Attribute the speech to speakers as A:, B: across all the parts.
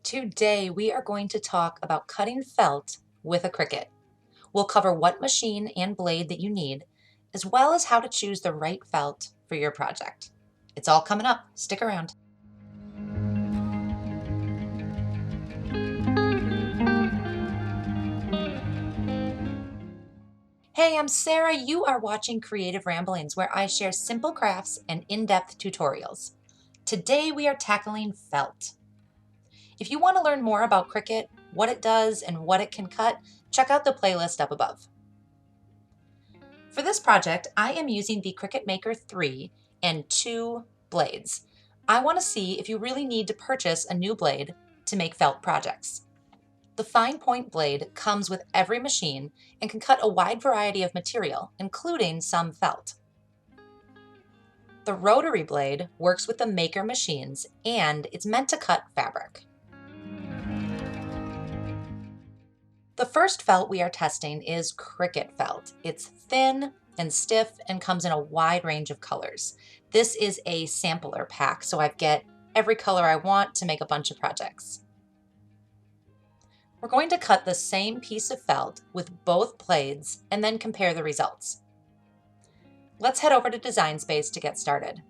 A: Today we are going to talk about cutting felt with a Cricut. We'll cover what machine and blade that you need, as well as how to choose the right felt for your project. It's all coming up. Stick around. Hey, I'm Sarah. You are watching Creative Ramblings, where I share simple crafts and in-depth tutorials. Today we are tackling felt. If you want to learn more about Cricut, what it does, and what it can cut, check out the playlist up above. For this project, I am using the Cricut Maker 3 and 2 blades. I want to see if you really need to purchase a new blade to make felt projects. The fine point blade comes with every machine and can cut a wide variety of material, including some felt. The rotary blade works with the Maker machines and it's meant to cut fabric. The first felt we are testing is Cricut felt. It's thin and stiff and comes in a wide range of colors. This is a sampler pack, so I get every color I want to make a bunch of projects. We're going to cut the same piece of felt with both blades and then compare the results. Let's head over to Design Space to get started.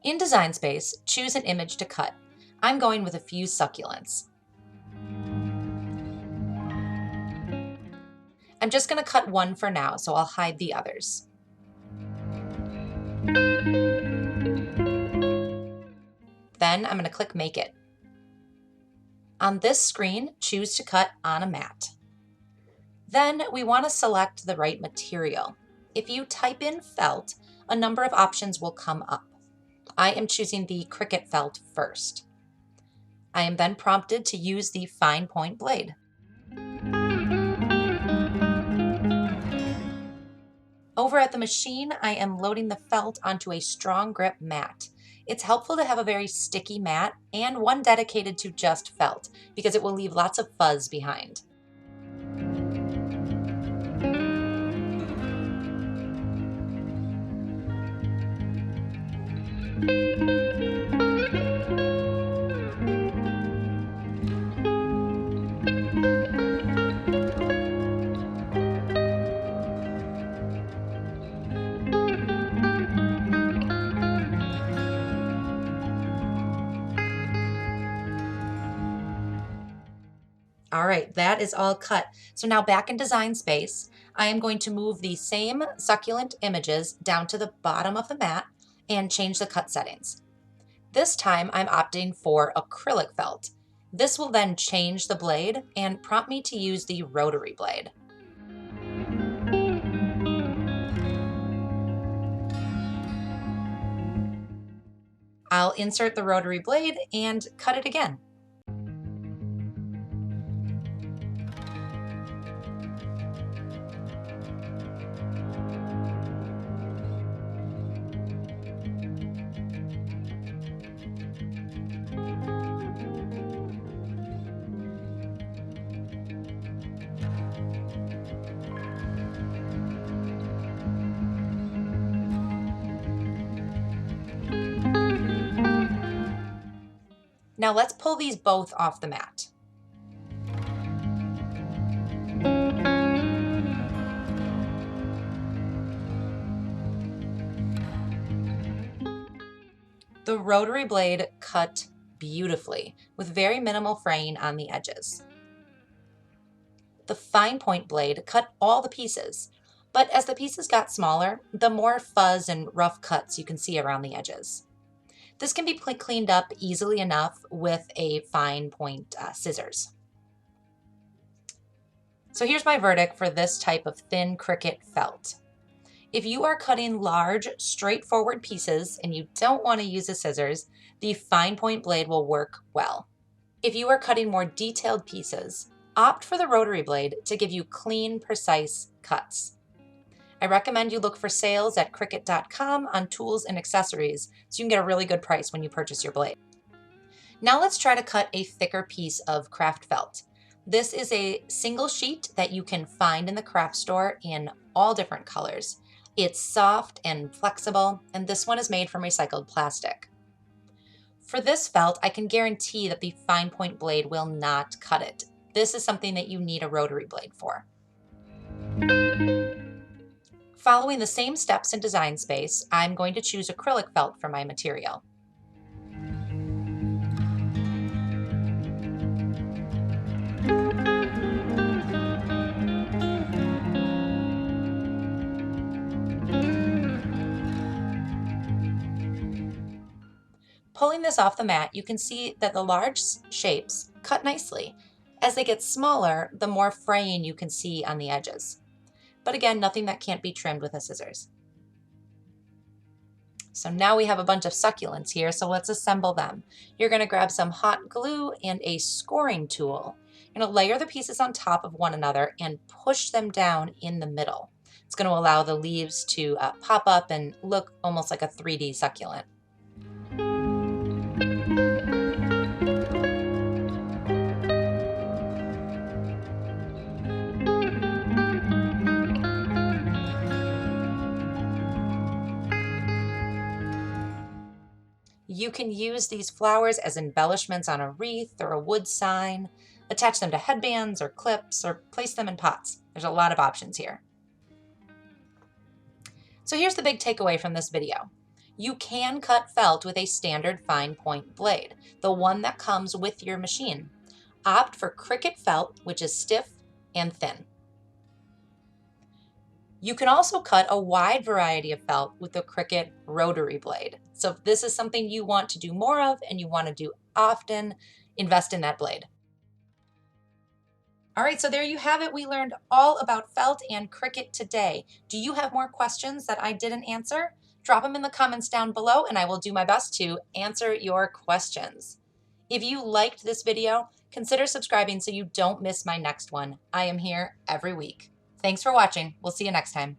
A: In Design Space, choose an image to cut. I'm going with a few succulents. I'm just going to cut one for now, so I'll hide the others. Then I'm going to click Make It. On this screen, choose to cut on a mat. Then we want to select the right material. If you type in felt, a number of options will come up. I am choosing the Cricut felt first. I am then prompted to use the fine point blade. Over at the machine, I am loading the felt onto a strong grip mat. It's helpful to have a very sticky mat and one dedicated to just felt because it will leave lots of fuzz behind. All right, that is all cut. So now back in Design Space, I am going to move the same succulent images down to the bottom of the mat and change the cut settings. This time I'm opting for acrylic felt. This will then change the blade and prompt me to use the rotary blade. I'll insert the rotary blade and cut it again. Now let's pull these both off the mat. The rotary blade cut beautifully with very minimal fraying on the edges. The fine point blade cut all the pieces, but as the pieces got smaller, the more fuzz and rough cuts you can see around the edges. This can be cleaned up easily enough with a fine point scissors. So here's my verdict for this type of thin Cricut felt. If you are cutting large, straightforward pieces and you don't want to use the scissors, the fine point blade will work well. If you are cutting more detailed pieces, opt for the rotary blade to give you clean, precise cuts. I recommend you look for sales at Cricut.com on tools and accessories so you can get a really good price when you purchase your blade. Now let's try to cut a thicker piece of craft felt. This is a single sheet that you can find in the craft store in all different colors. It's soft and flexible, and this one is made from recycled plastic. For this felt, I can guarantee that the fine point blade will not cut it. This is something that you need a rotary blade for. Following the same steps in Design Space, I'm going to choose acrylic felt for my material. Pulling this off the mat, you can see that the large shapes cut nicely. As they get smaller, the more fraying you can see on the edges. But again, nothing that can't be trimmed with a scissors. So now we have a bunch of succulents here, so let's assemble them. You're going to grab some hot glue and a scoring tool. You're going to layer the pieces on top of one another and push them down in the middle. It's going to allow the leaves to pop up and look almost like a 3D succulent. You can use these flowers as embellishments on a wreath or a wood sign, attach them to headbands or clips, or place them in pots. There's a lot of options here. So here's the big takeaway from this video. You can cut felt with a standard fine point blade, the one that comes with your machine. Opt for Cricut felt, which is stiff and thin. You can also cut a wide variety of felt with the Cricut rotary blade. So if this is something you want to do more of and you want to do often, invest in that blade. All right, so there you have it. We learned all about felt and Cricut today. Do you have more questions that I didn't answer? Drop them in the comments down below and I will do my best to answer your questions. If you liked this video, consider subscribing so you don't miss my next one. I am here every week. Thanks for watching. We'll see you next time.